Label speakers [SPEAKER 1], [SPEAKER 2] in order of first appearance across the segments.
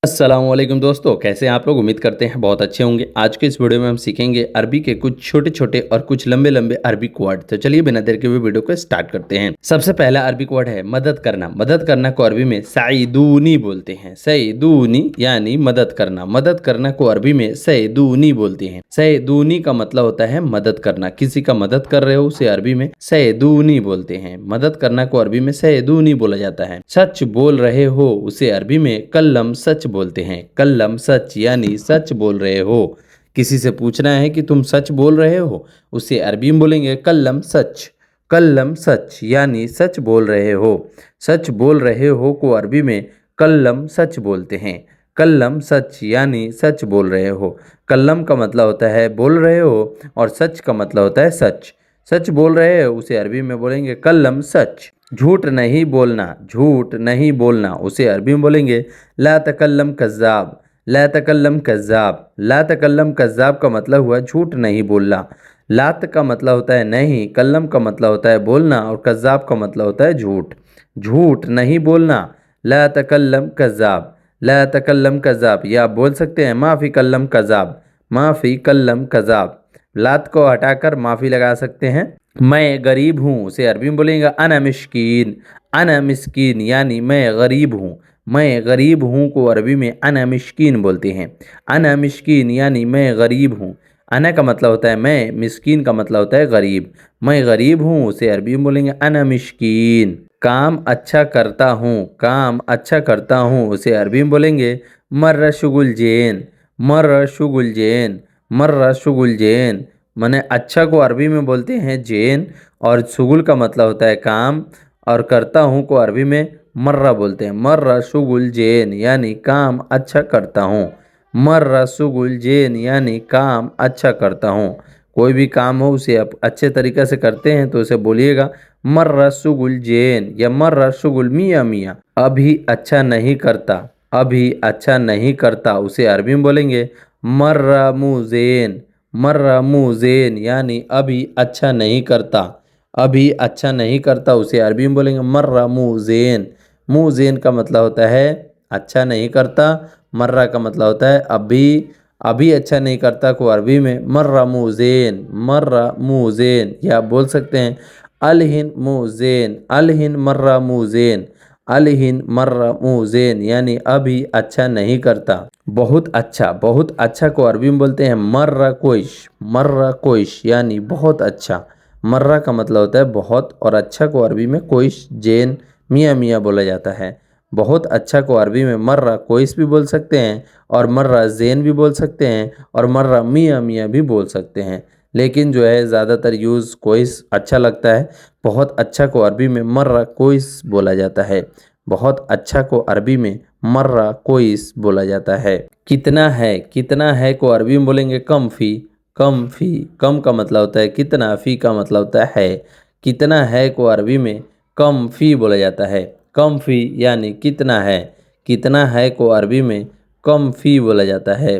[SPEAKER 1] अस्सलामुअलैकुम दोस्तों, कैसे हैं आप लोग। उम्मीद करते हैं बहुत अच्छे होंगे। आज के इस वीडियो में हम सीखेंगे अरबी के कुछ छोटे छोटे और कुछ लंबे लंबे अरबी वर्ड। तो चलिए बिना देर के हुए वीडियो को स्टार्ट करते हैं। सबसे पहला अरबी वर्ड है मदद करना। मदद करना को अरबी में सईदूनी बोलते हैं। सईदूनी यानी मदद करना। मदद करना को अरबी में सईदूनी बोलते हैं। सईदूनी का मतलब होता है मदद करना। किसी का मदद कर रहे हो उसे अरबी में सईदूनी बोलते हैं। मदद करना को अरबी में सईदूनी बोला जाता है। सच बोल रहे हो उसे अरबी में कल्लम सच बोलते हैं। कल्लम सच यानी सच बोल रहे हो। किसी से पूछना है कि तुम सच बोल रहे हो, उसे अरबी में बोलेंगे कल्लम सच। कल्लम सच यानी सच बोल रहे हो। सच बोल रहे हो को अरबी में कल्लम सच बोलते हैं। कल्लम सच यानी सच बोल रहे हो। कल्लम का मतलब होता है बोल रहे हो और सच का मतलब होता है सच। सच बोल रहे हो उसे अरबी में बोलेंगे कल्लम सच। झूठ नहीं बोलना। झूठ नहीं बोलना उसे अरबी में बोलेंगे ला तकल्लम कज़्ज़ाब। ला तकल्लम कज़्ज़ाब। ला तकल्लम कज़्ज़ाब का मतलब हुआ झूठ नहीं बोलना। लात का मतलब होता है नहीं, कल्लम का मतलब होता है बोलना और कज़्ज़ाब का मतलब होता है झूठ। झूठ नहीं बोलना। ला तकल्लम कज़्ज़ाब। ला तकल्लम कज़्ज़ाब। या आप बोल सकते हैं माफ़ी कल्लम कज़्ज़ाब। माफ़ी कल्लम कज़्ज़ाब। लात को हटाकर माफ़ी लगा सकते हैं। मैं गरीब हूँ उसे अरबी में बोलेंगे अना मिस्कीन। अना मिस्कीन यानी मैं गरीब हूँ। मैं गरीब हूँ को अरबी में अना मिस्कीन बोलते हैं। अना मिस्कीन यानी मैं गरीब हूँ। अना का मतलब होता है मैं, मिस्कीन का मतलब होता है गरीब। मैं गरीब हूँ उसे अरबी में बोलेंगे अना मिस्कीन। काम अच्छा करता हूँ। काम अच्छा करता हूँ उसे अरबी में बोलेंगे मर्रा शुगुल जैन। मर्रा शुगुल जैन। मर्रा शुगुल जैन माने अच्छा को अरबी में बोलते हैं जैन, और शुगुल का मतलब होता है काम, और करता हूँ को अरबी में मर्रा बोलते हैं। मर्रा शुगुल जैन यानी काम अच्छा करता हूँ। मर्रा शुगुल जैन यानी काम अच्छा करता हूँ। कोई भी काम हो उसे आप अच्छे तरीके से करते हैं तो उसे बोलिएगा मर्रा शुगुल जैन या मर्रा शुगुल मियाँ मियाँ। अभी अच्छा नहीं करता। अभी अच्छा नहीं करता उसे अरबी में बोलेंगे मर्रा मुज़ैन। मर्रा मुज़ैन यानी अभी अच्छा नहीं करता। अभी अच्छा नहीं करता उसे अरबी में बोलेंगे मर्रा मुज़ैन। मुज़ैन का मतलब होता है अच्छा नहीं करता। मर्रा का मतलब होता है अभी। अभी अच्छा नहीं करता को अरबी में मर्रा मुज़ैन। मर्रा मुज़ैन। या आप बोल सकते हैं अलहिन मुज़ैन। अलहिन मर्रा मुज़ैन। अलहिन मर्रा मुज़ैन यानी अभी अच्छा नहीं करता। बहुत अच्छा। बहुत अच्छा को अरबी में बोलते हैं मर्रा कोइश। मर्रा कोइश यानी बहुत अच्छा। मर्रा का मतलब होता है बहुत, और अच्छा को अरबी में कोइश जैन मियाँ मियाँ बोला जाता है। बहुत अच्छा को अरबी में मर्रा कोइश भी बोल सकते हैं, और मर्रा जैन भी बोल सकते हैं, और मर्रा मियाँ मियाँ भी बोल सकते हैं। लेकिन जो है ज़्यादातर यूज़ कोइश अच्छा लगता है। बहुत अच्छा को अरबी में मर्रा कोइश बोला जाता है। बहुत अच्छा को अरबी में मर्रा कोइस बोला जाता है। कितना है। कितना है को अरबी में बोलेंगे कम फ़ी। कम फ़ी। कम का मतलब होता है कितना, फ़ी का मतलब होता है। कितना है को अरबी में कम फ़ी बोला जाता है। कम फ़ी यानी कितना है। कितना है को अरबी में कम फ़ी बोला जाता है।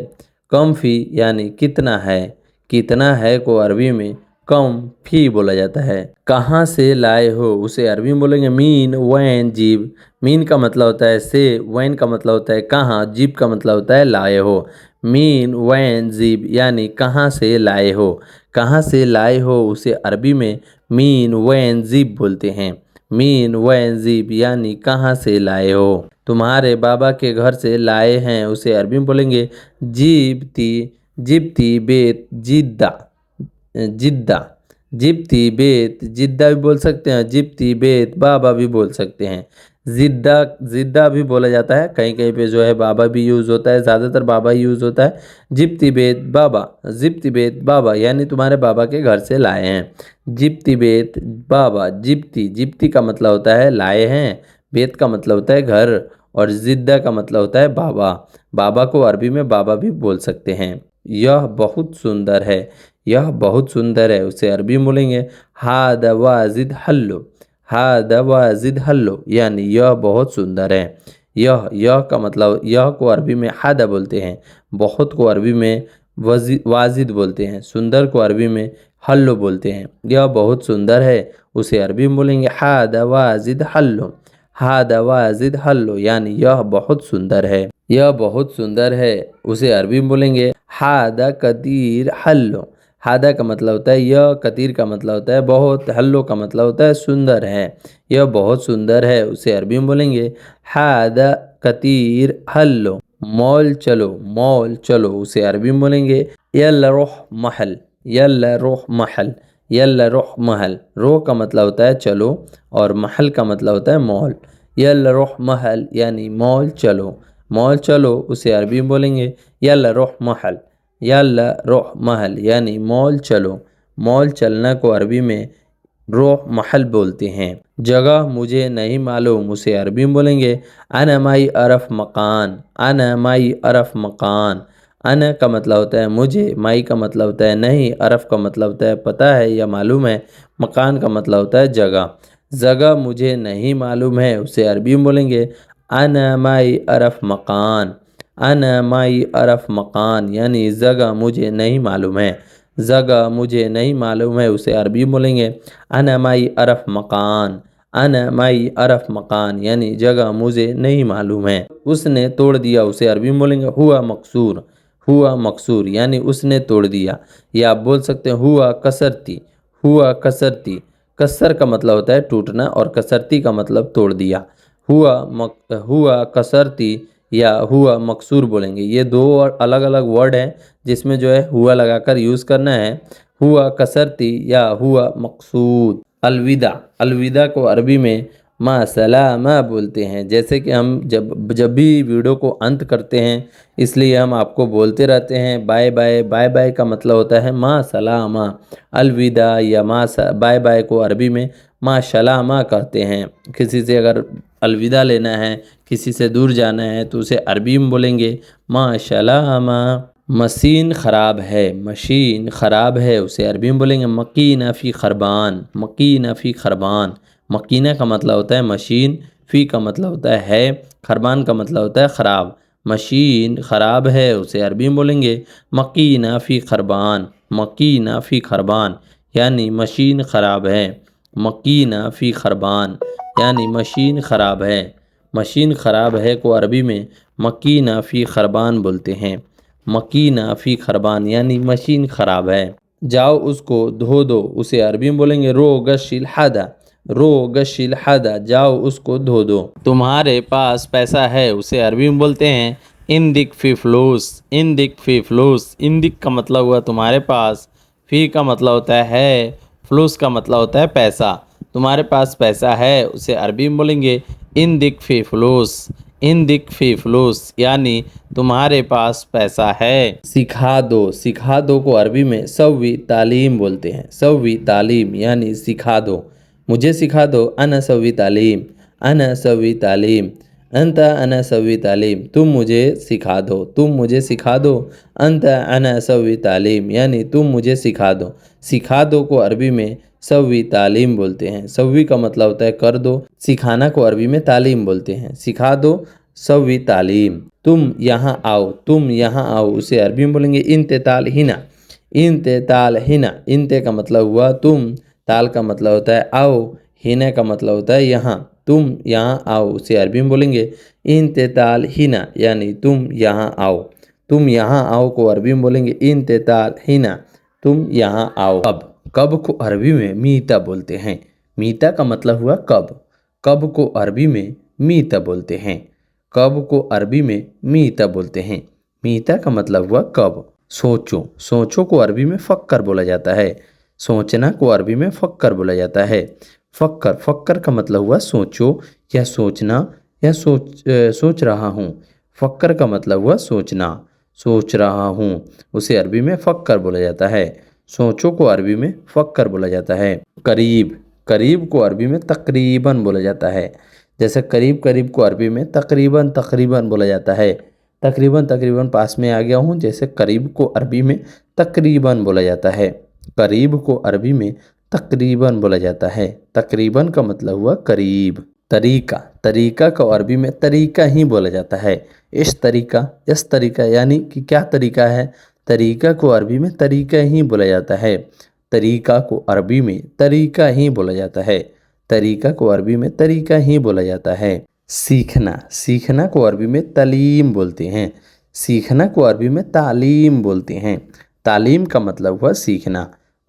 [SPEAKER 1] कम फ़ी यानी कितना है। कितना है को अरबी में कम फ़ी बोला जाता है। कहाँ से लाए हो उसे अरबी में बोलेंगे मीन वैन जीब। मीन का मतलब होता है से, वैन का मतलब होता है कहाँ, जीब का मतलब होता है लाए हो। मीन वैन जीब यानी कहाँ से लाए हो। कहाँ से लाए हो उसे अरबी में मीन वैन जीब बोलते हैं। मीन वैन जीब यानी कहाँ से लाए हो। तुम्हारे बाबा के घर से लाए हैं उसे अरबी में बोलेंगे जीबती। जिब्ती बेत जिद्दा। जिद्दा। जिब्ती बेत जिद्दा भी बोल सकते हैं। जिब्ती बेत बाबा भी बोल सकते हैं। जिद्दा। जिद्दा भी बोला जाता है। कहीं कहीं पे जो है बाबा भी यूज़ होता है, ज़्यादातर बाबा ही यूज़ होता है। जिब्ती बेत बाबा। जिब्ती बेत बाबा यानी तुम्हारे बाबा के घर से लाए हैं। जिब्ती बेत बाबा। जिब्ती। जिब्ती का मतलब होता है लाए हैं। बेत का मतलब होता है घर, और जिद्दा का मतलब होता है बाबा। बाबा को अरबी में बाबा भी बोल सकते हैं। यह बहुत सुंदर है। यह बहुत सुंदर है उसे अरबी में बोलेंगे हादा वाजिद हल्लो। हादा वाजिद हल्लो यानी यह बहुत सुंदर है। यह का मतलब, यह को अरबी में हादा बोलते हैं। बहुत को अरबी में वाजिद बोलते हैं। सुंदर को अरबी में हल्लो बोलते हैं। यह बहुत सुंदर है उसे अरबी में बोलेंगे हादा वाजिद हल्लो। हादा वाजिद हल्लो, यानी यह बहुत सुंदर है, यह बहुत सुंदर है। उसे अरबी में बोलेंगे हादा कदीर हल्लो। हादा का मतलब होता है यह, कतीर का मतलब होता है बहुत, हल्लो का मतलब होता है सुंदर है, यह बहुत सुंदर है। उसे अरबी में बोलेंगे हादा कतीर हल्लो। मॉल चलो, मॉल चलो, उसे अरबी में बोलेंगे यल्ला रोह महल, यल्ला रोह महल, यल्ला रोह महल। रोह का मतलब होता है चलो और महल का मतलब होता है मॉल। यल्ला रोह महल यानी मॉल चलो, मॉल चलो। उसे अरबी में बोलेंगे यल्ला रोह महल, यल्ला रोह महल, यानी मॉल चलो। मॉल चलना को अरबी में रोह महल बोलते हैं। जगह मुझे नहीं मालूम, उसे अरबी में बोलेंगे अना माई अरफ मकान, अना माई अरफ मकान। अना का मतलब होता है मुझे, माई का मतलब होता है नहीं, अरफ का मतलब होता है पता है या मालूम है, मकान का मतलब होता है जगह। जगह मुझे नहीं मालूम है, उसे अरबी में बोलेंगे अना माई अरफ मकान, अना माई अरफ मकान, यानी जगह मुझे नहीं मालूम है, जगह मुझे नहीं मालूम है। उसे अरबी में बोलेंगे अना माई अरफ मकान, अना माई अरफ मकान, यानी जगह मुझे नहीं मालूम है। उसने तोड़ दिया, उसे अरबी में बोलेंगे हुआ मकसूर, हुआ मकसूर, यानी उसने तोड़ दिया। या आप बोल सकते हैं हुआ कसरती, हुआ कसरती। कसर का मतलब होता है टूटना और कसरती का मतलब तोड़ दिया। हुआ कसरती या हुआ मकसूर बोलेंगे। ये दो अलग अलग वर्ड हैं जिसमें जो है हुआ लगाकर यूज़ करना है। हुआ कसरती या हुआ मकसूद। अलविदा, अलविदा को अरबी में मा सलामा बोलते हैं। जैसे कि हम जब जब भी वीडियो को अंत करते हैं इसलिए हम आपको बोलते रहते हैं बाय बाय। बाय बाय का मतलब होता है मा सलामा। अलविदा या बाय बाय को अरबी में मा सलामा कहते हैं। किसी से अगर अलविदा लेना है, किसी से दूर जाना है तो उसे अरबी में बोलेंगे मा सलामा। मशीन ख़राब है, मशीन ख़राब है, उसे अरबी में बोलेंगे मकीना फ़ी खरबान, मकीना फ़ी खरबान। मकीना का मतलब होता है मशीन, फ़ी का मतलब होता है, खरबान का मतलब होता है ख़राब। मशीन ख़राब है, उसे अरबी में बोलेंगे मकीना फ़ी खरबान, मकीना फ़ी खरबान, यानी मशीन ख़राब है। मकीना फ़ी खरबान यानी मशीन ख़राब है। मशीन ख़राब है को अरबी में मकीना फ़ी खरबान बोलते हैं। मकीना फ़ी खरबान यानी मशीन ख़राब है। जाओ उसको धो दो, उसे अरबी में बोलेंगे रो गशिल हादा, रो गशिल हादा, जाओ उसको धो दो। तुम्हारे पास पैसा है, उसे अरबी में बोलते हैं इंदिक फ़ी फ़लूस, इंदिक फ़ी फ़लूस। इंदिक का मतलब हुआ तुम्हारे पास, फ़ी का मतलब होता है, फ़लूस का मतलब होता है पैसा। तुम्हारे पास पैसा है, उसे अरबी में बोलेंगे इंदिक फ़ी फ़लूस, इंदिक फ़ी फ़लूस, यानी तुम्हारे पास पैसा है। सिखा दो, सिखा दो को अरबी में सव्वी तालीम बोलते हैं। सव्वी तालीम यानी सिखा दो। मुझे सिखा दो अना सव्वी तालीम, अना सव्वी तालीम। अंत अना सव्वी तालीम, तुम मुझे सिखा दो, तुम मुझे सिखा दो। अंत अना सव्वी तालीम यानी तुम मुझे सिखा दो। सिखा दो को अरबी में सव्वी तालीम बोलते हैं। सव्वी का मतलब होता है कर दो, सिखाना को अरबी में तालीम बोलते हैं। सिखा दो सव्वी तालीम। तुम यहाँ आओ, तुम यहाँ आओ, उसे अरबी में बोलेंगे इंते ताल हिना, इंते ताल हिना। इंते का मतलब हुआ तुम, ताल का मतलब होता है आओ, हिना का मतलब होता है यहाँ। तुम यहाँ आओ, उसे अरबी में बोलेंगे इंते ताल हिना, यानी तुम यहाँ आओ। तुम यहाँ आओ को अरबी में बोलेंगे इंते ताल हिना, तुम यहाँ आओ। कब को अरबी में मीता बोलते हैं। मीता का मतलब हुआ कब। कब को अरबी में मीता बोलते हैं। कब को अरबी में मीता बोलते हैं। मीता का मतलब हुआ कब। सोचो, सोचो को अरबी में फक्कर बोला जाता है। सोचना को अरबी में फक्कर बोला जाता है। फक्कर, फक्कर का मतलब हुआ सोचो या सोचना या सोच रहा हूँ। फक्कर का मतलब हुआ सोचना, सोच रहा हूँ, उसे अरबी में फक्कर बोला जाता है। सोचो को अरबी में फक्कर बोला जाता है। करीब, करीब को अरबी में तकरीबन बोला जाता है। जैसे करीब, करीब को अरबी में तकरीबन, तकरीबन बोला जाता है। तकरीबन, तकरीबन पास में आ गया हूँ, जैसे करीब को अरबी में तकरीबन बोला जाता है। करीब को अरबी में तकरीबन बोला जाता है। तकरीबन का मतलब हुआ करीब। तरीका, तरीका को अरबी में तरीका ही बोला जाता है। इस तरीका यानी कि क्या तरीका है। तरीका को अरबी में तरीका ही बोला जाता है। तरीका को अरबी में तरीका ही बोला जाता है। तरीका को अरबी में तरीका ही बोला जाता है। सीखना, सीखना को अरबी में तालीम बोलते हैं। सीखना को अरबी में तालीम बोलते हैं। तालीम का मतलब हुआ सीखना।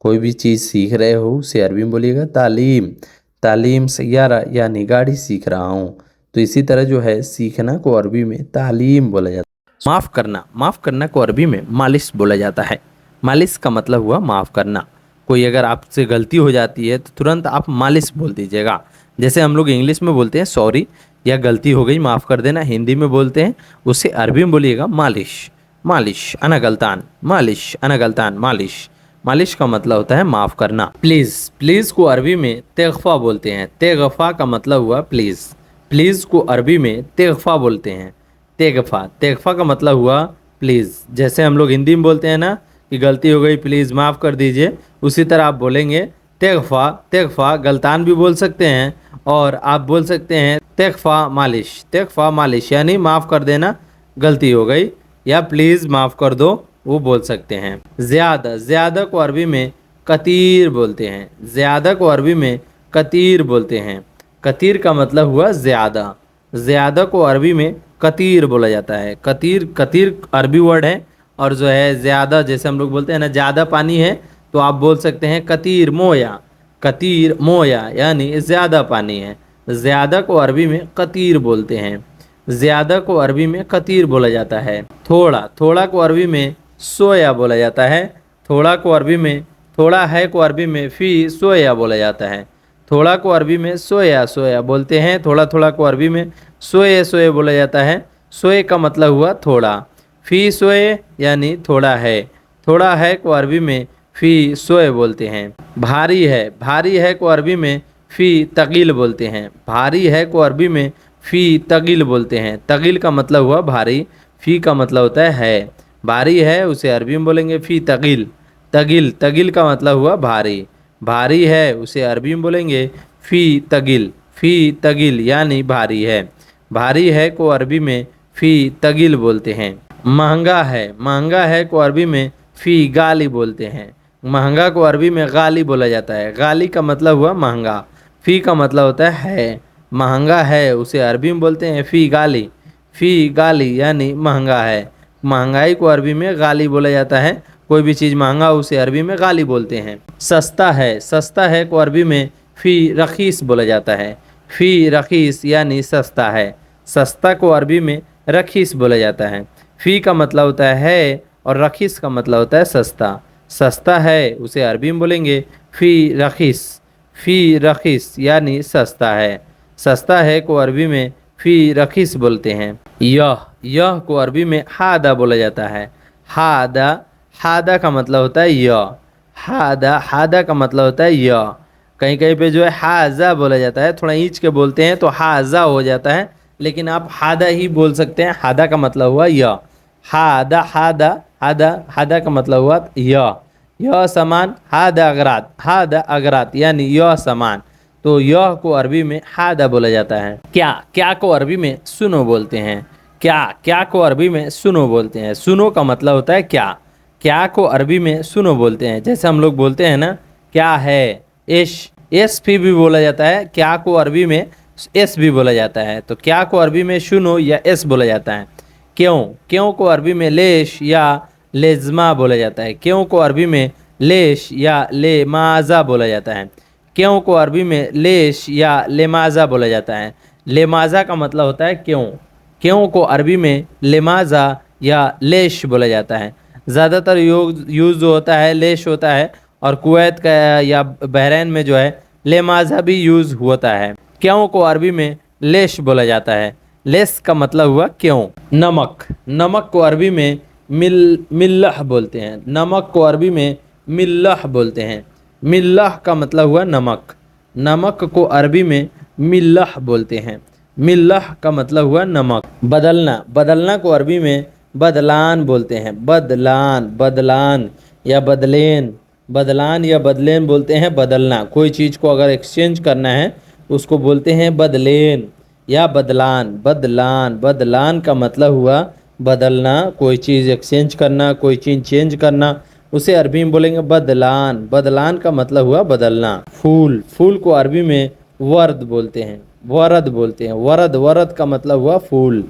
[SPEAKER 1] कोई भी चीज़ सीख रहे हो उसे अरबी में बोलिएगा तालीम। तालीम सैयारा यानी गाड़ी सीख रहा हूँ। तो इसी तरह जो है सीखना को अरबी में तालीम बोला जाता है। माफ़ करना, माफ़ करना को अरबी में मालिश बोला जाता है। मालिश का मतलब हुआ माफ़ करना। कोई अगर आपसे गलती हो जाती है तो तुरंत आप मालिश बोल दीजिएगा। जैसे हम लोग इंग्लिश में बोलते हैं सॉरी या गलती हो गई माफ़ कर देना, हिंदी में बोलते हैं उससे अरबी में बोलिएगा मालिश। मालिश अना गलतान, मालिश अना गलतान, मालिश। मालिश का मतलब होता है माफ़ करना। प्लीज़, प्लीज़ को अरबी में तेगफ़ा बोलते हैं। तेगफ़ा का मतलब हुआ प्लीज़। प्लीज़ को अरबी में तेगफ़ा बोलते हैं। तेगफ़ा, तेगफ़ा का मतलब हुआ प्लीज़। जैसे हम लोग हिंदी में बोलते हैं ना कि गलती हो गई प्लीज़ माफ़ कर दीजिए, उसी तरह आप बोलेंगे तेगफ़ा। तेगफ़ा गलतान भी बोल सकते हैं और आप बोल सकते हैं तेगफ़ा मालिश। तेगफ़ा मालिश यानी माफ़ कर देना, गलती हो गई, या प्लीज़ माफ़ कर दो, वो बोल सकते हैं। ज़्यादा, ज़्यादा को अरबी में कतीर बोलते हैं। ज़्यादा को अरबी में कतीर बोलते हैं। कतीर का मतलब हुआ ज़्यादा। ज़्यादा को अरबी में कतीर बोला जाता है। कतीर, कतीर अरबी वर्ड है और जो है ज़्यादा, जैसे हम लोग बोलते हैं ना ज़्यादा पानी है तो आप बोल सकते हैं कतीर मोया। कतीर मोया यानी ज़्यादा पानी है। ज़्यादा को अरबी में कतीर बोलते हैं। ज़्यादा को अरबी में कतीर बोला जाता है। थोड़ा, थोड़ा को अरबी में सोया बोला जाता है। थोड़ा को अरबी में, थोड़ा है को अरबी में फ़ी सोया बोला जाता है। थोड़ा को अरबी में सोया, सोया बोलते हैं। थोड़ा, थोड़ा को अरबी में सोए, सोए बोला जाता है। सोए का मतलब हुआ थोड़ा। फ़ी सोए यानी थोड़ा है। थोड़ा है को अरबी में फ़ी सोए बोलते हैं। भारी है, भारी है को अरबी में फ़ी तगील बोलते हैं। भारी है को अरबी में फ़ी तगील बोलते हैं। तगील का मतलब हुआ भारी, फ़ी का मतलब होता है। भारी है उसे अरबी में बोलेंगे फ़ी तगील। तगील, तगील का मतलब हुआ भारी। भारी है उसे अरबी में बोलेंगे फ़ी तगील। फ़ी तगील यानी भारी है। भारी है को अरबी में फ़ी तगील बोलते हैं। महंगा है, महंगा है को अरबी में फ़ी गाली बोलते हैं। महंगा को अरबी में गाली बोला जाता है। गाली का मतलब हुआ महंगा। फ़ी का मतलब होता है। महंगा है उसे अरबी में बोलते हैं फ़ी गाली। फ़ी गाली यानी महंगा है। महंगाई को अरबी में गाली बोला जाता है। कोई भी चीज़ महंगा उसे अरबी में गाली बोलते हैं। सस्ता है, सस्ता है को अरबी में फ़ी रखीस बोला जाता है। फ़ी रखीस यानी सस्ता है। सस्ता को अरबी में रखीस बोला जाता है। फ़ी का मतलब होता है और रखीस का मतलब होता है सस्ता। सस्ता है उसे अरबी में बोलेंगे फ़ी रखीस। फ़ी रखीस यानी सस्ता है। सस्ता है को अरबी में फ़ी रखीस बोलते हैं। यह को अरबी में हादा बोला जाता है। हादा, हादा का मतलब होता है यह। हादा, हादा का मतलब होता है यह। कहीं कहीं पे जो है हाजा बोला जाता है, थोड़ा ईंच के बोलते हैं तो हाजा हो जाता है, लेकिन आप हादा ही बोल सकते हैं। हादा का मतलब हुआ यह। हादा, हादा, हादा, हादा का मतलब हुआ यह सामान। हादा अगरात, हादा अगरात यानी यह सामान। तो यह को अरबी में हादा बोला जाता है। क्या, क्या को अरबी में सुनो बोलते हैं। क्या, क्या को अरबी में सुनो बोलते हैं। सुनो का मतलब होता है क्या। क्या को अरबी में सुनो बोलते हैं। जैसे हम लोग बोलते हैं ना क्या है, एस भी बोला जाता है। क्या को अरबी में एस भी बोला जाता है। तो क्या को अरबी में सुनो या एस बोला जाता है। क्यों, क्यों को अरबी में लेश या लेज़मा बोला जाता है। क्यों को अरबी में लेश या लेमाज़ा बोला जाता है। क्यों को अरबी में लेश या लेमाज़ा बोला जाता है। लेमाज़ा का मतलब होता है क्यों। क्यों को अरबी में लेमाज़ा या लेश बोला जाता है। ज़्यादातर यूज़ जो होता है लेश होता है, और कुवैत का या बहरैन में जो है लेमाज़ा भी यूज़ होता है। क्यों को अरबी में लेश बोला जाता है। लेस का मतलब हुआ क्यों। नमक, नमक को अरबी में मिल्लह बोलते हैं। नमक को अरबी में मिल्लह बोलते हैं। मिल्लह का मतलब हुआ नमक। नमक को अरबी में मिल्लह बोलते हैं। मिल्लह का मतलब हुआ नमक। बदलना, बदलना को अरबी में बदलान बोलते हैं। बदलान, बदलान या बदलेन, बदलान या बदलेन बोलते हैं बदलना। कोई चीज़ को अगर एक्सचेंज करना है उसको बोलते हैं बदलेन या बदलान। बदलान, बदलान का मतलब हुआ बदलना, कोई चीज़ एक्सचेंज करना, कोई चीज़ चेंज करना, उसे अरबी में बोलेंगे बदलान। बदलान का मतलब हुआ बदलना। फूल, फूल को अरबी में वर्द बोलते हैं, वरद बोलते हैं। वरद, वरद का मतलब हुआ फूल।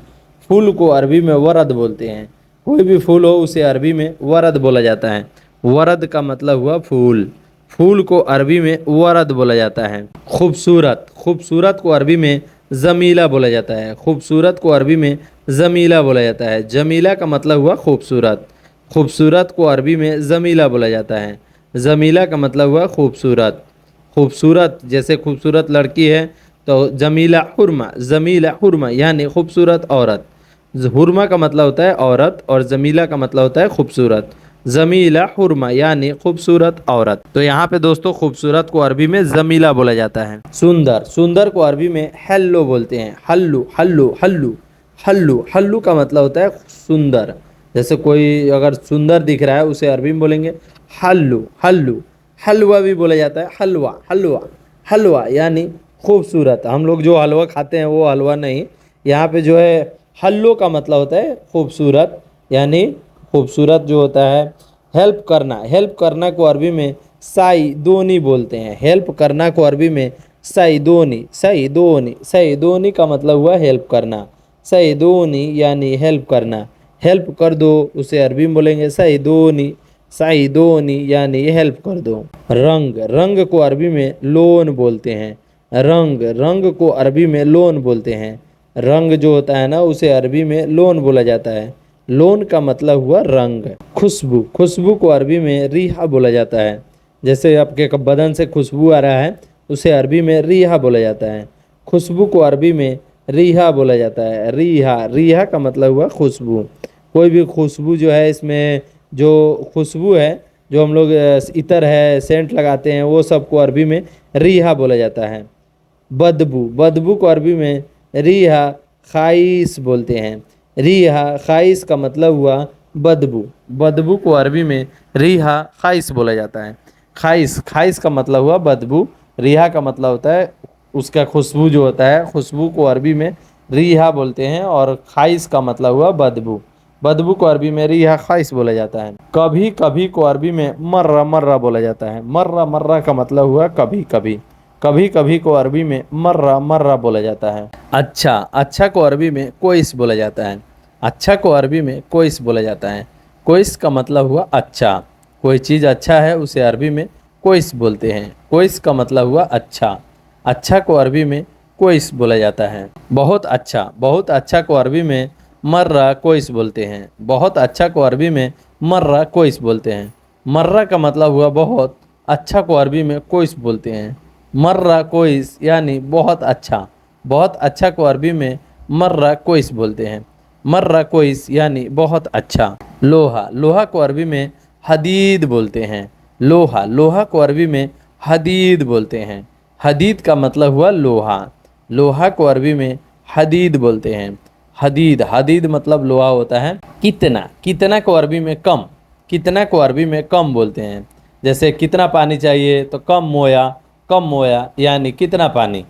[SPEAKER 1] फूल को अरबी में वरद बोलते हैं। कोई भी फूल हो उसे अरबी में वरद बोला जाता है। वरद का मतलब हुआ फूल। फूल को अरबी में वरद बोला जाता है। खूबसूरत, खूबसूरत को अरबी में जमीला बोला जाता है। खूबसूरत को अरबी में जमीला बोला जाता है। जमीला का मतलब हुआ खूबसूरत। खूबसूरत को अरबी में जमीला बोला जाता है। जमीला का मतलब हुआ खूबसूरत। खूबसूरत, जैसे खूबसूरत लड़की है तो जमीला हुरमा, जमीला हुरमा यानी खूबसूरत औरत। हुरमा का मतलब होता है औरत और जमीला का मतलब होता है खूबसूरत। जमीला हुरमा यानी खूबसूरत औरत। तो यहाँ पे दोस्तों खूबसूरत को अरबी में जमीला बोला जाता है। सुंदर, सुंदर को अरबी में हल्लू बोलते हैं। हल्लू, हल्लू, हल्लू, हल्लू। हल्लू का मतलब होता है सुंदर। जैसे कोई अगर सुंदर दिख रहा है उसे अरबी में बोलेंगे हल्लू, हल्लू। हलवा भी बोला जाता है, हलवा, हलवा, हलवा यानी खूबसूरत। हम लोग जो हलवा खाते हैं वो हलवा नहीं, यहाँ पे जो है हल्लो का मतलब होता है खूबसूरत, यानी खूबसूरत जो होता है। हेल्प करना, हेल्प करना को अरबी में साइदोनी बोलते हैं। हेल्प करना को अरबी में साइदोनी, साइदोनी, साइदोनी का मतलब हुआ हेल्प करना। साइदोनी यानी हेल्प करना। हेल्प कर दो उसे अरबी में बोलेंगे साइदोनी, साइदोनी यानी हेल्प कर दो। रंग, रंग को अरबी में लोन बोलते हैं। रंग, रंग को अरबी में लोन बोलते हैं। रंग जो होता है ना उसे अरबी में लोन बोला जाता है। लोन का मतलब हुआ रंग। खुशबू, खुशबू को अरबी में रिहा बोला जाता है। जैसे आपके बदन से खुशबू आ रहा है उसे अरबी में रिहा बोला जाता है। खुशबू को अरबी में रिहा बोला जाता है। रिहा, रिहा का मतलब हुआ खुशबू। कोई भी खुशबू जो है, इसमें जो खुशबू है, जो हम लोग इतर है, सेंट लगाते हैं, वो सब को अरबी में रिहा बोला जाता है। बदबू, बदबू को अरबी में रिहा खाइस बोलते हैं। रिहा खाइस का मतलब हुआ बदबू। बदबू को अरबी में रिहा खाइस बोला जाता है। खाइस, खाइस का मतलब हुआ बदबू। रिहा का मतलब होता है उसका खुशबू जो होता है। खुशबू को अरबी में रिहा बोलते हैं और खाइस का मतलब हुआ बदबू। बदबू को अरबी में रिहा खाइस बोला जाता है। कभी कभी को अरबी में मर्रा, मर्रा बोला जाता है। मर्रा, मर्रा का मतलब हुआ कभी कभी। कभी कभी को अरबी में मर्रा, मर्रा बोला जाता है। अच्छा, अच्छा को अरबी में कोइस बोला जाता है। अच्छा को अरबी में कोइस बोला जाता है। कोइस का मतलब हुआ अच्छा। कोई चीज़ अच्छा है उसे अरबी में कोइस बोलते हैं। कोइस का मतलब हुआ अच्छा। अच्छा को अरबी में कोइस बोला जाता है। बहुत अच्छा, बहुत अच्छा को अरबी में मर्रा कोइस बोलते हैं। बहुत अच्छा को अरबी में मर्रा कोइस बोलते हैं। मर्रा का मतलब हुआ बहुत। अच्छा को अरबी में कोइस बोलते हैं। मर्रा कोइस यानी बहुत अच्छा। बहुत अच्छा को अरबी में मर्रा कोइस बोलते हैं। मर्रा कोइस यानी बहुत अच्छा। लोहा, लोहा को अरबी में हदीद बोलते हैं। लोहा, लोहा को अरबी में हदीद बोलते हैं। हदीद का मतलब हुआ लोहा। लोहा को अरबी में हदीद बोलते हैं। हदीद, हदीद मतलब लोहा होता है। कितना, कितना को अरबी में कम। कितना को अरबी में कम बोलते हैं। जैसे कितना पानी चाहिए तो कम मोया, कम मोया यानी कितना पानी।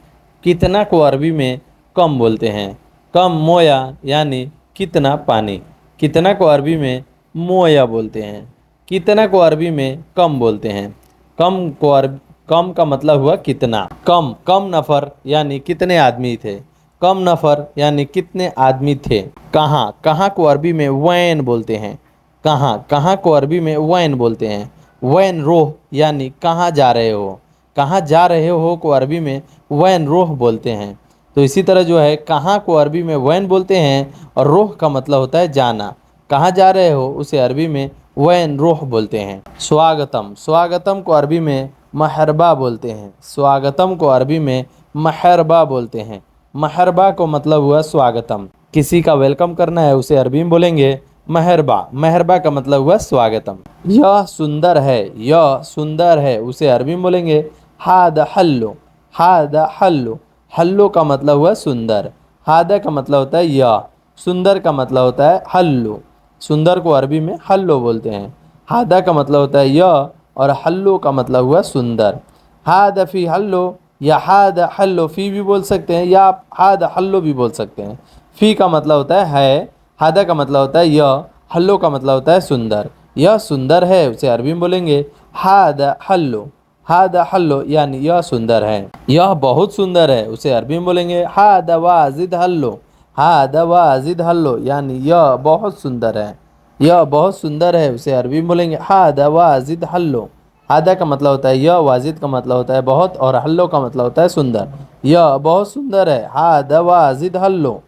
[SPEAKER 1] कितना को अरबी में कम बोलते हैं। कम मोया यानी कितना पानी। कितना को अरबी में मोया बोलते हैं। कितना को अरबी में कम बोलते हैं। कम को कम का मतलब हुआ कितना। कम, कम नफ़र यानी कितने आदमी थे। कम नफ़र यानी कितने आदमी थे। कहाँ, कहाँ को अरबी में वैन बोलते हैं। कहाँ, कहाँ को अरबी में वैन बोलते हैं। वैन रोह यानी कहाँ जा रहे हो। कहाँ जा रहे हो को अरबी में वैन रोह बोलते हैं। तो इसी तरह जो है कहाँ को अरबी में वैन बोलते हैं और रोह का मतलब होता है जाना। कहाँ जा रहे हो उसे अरबी में वैन रोह बोलते हैं। स्वागतम, स्वागतम को अरबी में महरबा बोलते हैं। स्वागतम को अरबी में महरबा बोलते हैं। महरबा को मतलब हुआ स्वागतम। किसी का वेलकम करना है उसे अरबी में बोलेंगे महरबा। महरबा का मतलब हुआ स्वागतम। यह सुंदर है, यह सुंदर है उसे अरबी में बोलेंगे हादा हल्लो। हादा हल्लो, हल्लो का मतलब हुआ सुंदर। हादा का मतलब होता है यह। सुंदर का मतलब होता है हल्लो। सुंदर को अरबी में हल्लो बोलते हैं। हादा का मतलब होता है यह और हल्लो का मतलब हुआ सुंदर। हादा फी हल्लो या हादा हल्लो फी भी बोल सकते हैं या आप हादा हल्लो भी बोल सकते हैं। फी का मतलब होता है, हादा का मतलब होता है यह, हल्लो का मतलब होता है सुंदर। यह सुंदर है उसे अरबी में बोलेंगे हादा हल्लो। हादा हल्लो यानी यह सुंदर है। यह बहुत सुंदर है, उसे अरबी में बोलेंगे हादा वाजिद हल्लो। हादा वाजिद हल्लो यानी यह बहुत सुंदर है। यह बहुत सुंदर है, उसे अरबी में बोलेंगे हादा वाजिद हल्लो। हादा का मतलब होता है यह, वाजिद का मतलब होता है बहुत, और हल्लो का मतलब होता है सुंदर। यह बहुत सुंदर है, हादा वाजिद हल्लो।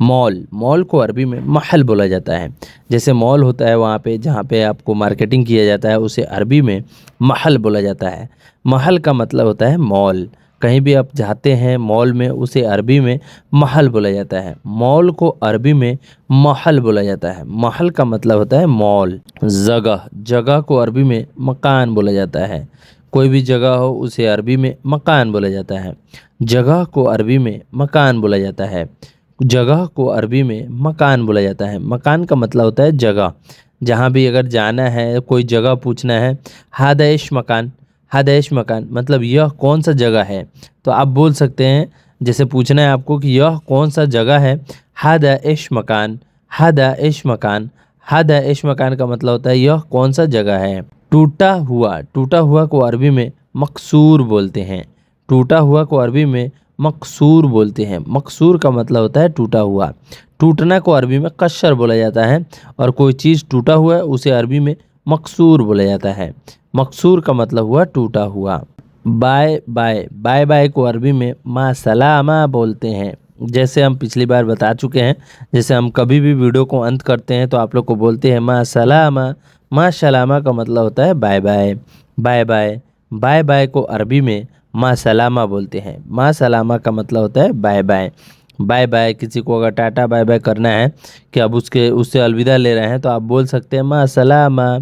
[SPEAKER 1] मॉल, मॉल को अरबी में महल बोला जाता है। जैसे मॉल होता है वहाँ पे जहाँ पे आपको मार्केटिंग किया जाता है, उसे अरबी में महल बोला जाता है। महल का मतलब होता है मॉल। कहीं भी आप जाते हैं मॉल में, उसे अरबी में महल बोला जाता है। मॉल को अरबी में महल बोला जाता है। महल का मतलब होता है मॉल। जगह, जगह को अरबी में मकान बोला जाता है। कोई भी जगह हो उसे अरबी में मकान बोला जाता है। जगह को अरबी में मकान बोला जाता है। जगह को अरबी में मकान बोला जाता है। मकान का मतलब होता है जगह। जहाँ भी अगर जाना है, कोई जगह पूछना है, हादैश मकान। हादैश मकान मतलब यह कौन सा जगह है, तो आप बोल सकते हैं, जैसे पूछना है आपको कि यह कौन सा जगह है, हादैश मकान। हादैश मकान। हादैश मकान का मतलब होता है यह कौन सा जगह है। टूटा हुआ, टूटा हुआ को अरबी में मकसूर बोलते हैं। टूटा हुआ को अरबी में मकसूर बोलते हैं। मकसूर का मतलब होता है टूटा हुआ। टूटना को अरबी में कशर बोला जाता है, और कोई चीज़ टूटा हुआ है उसे अरबी में मकसूर बोला जाता है। मकसूर का मतलब हुआ टूटा हुआ। बाय बाय, बाय बाय को अरबी में मा सलामा बोलते हैं। जैसे हम पिछली बार बता चुके हैं, जैसे हम कभी भी वीडियो को अंत करते हैं तो आप लोग को बोलते हैं मा सलामा। मा सलामा का मतलब होता है bye bye. Bye bye. Bye bye को अरबी में मा सलामा बोलते हैं। मा सलामा का मतलब होता है बाय बाय। बाय बाय, किसी को अगर टाटा बाय बाय करना है कि अब उससे अलविदा ले रहे हैं, तो आप बोल सकते हैं मा सलामा।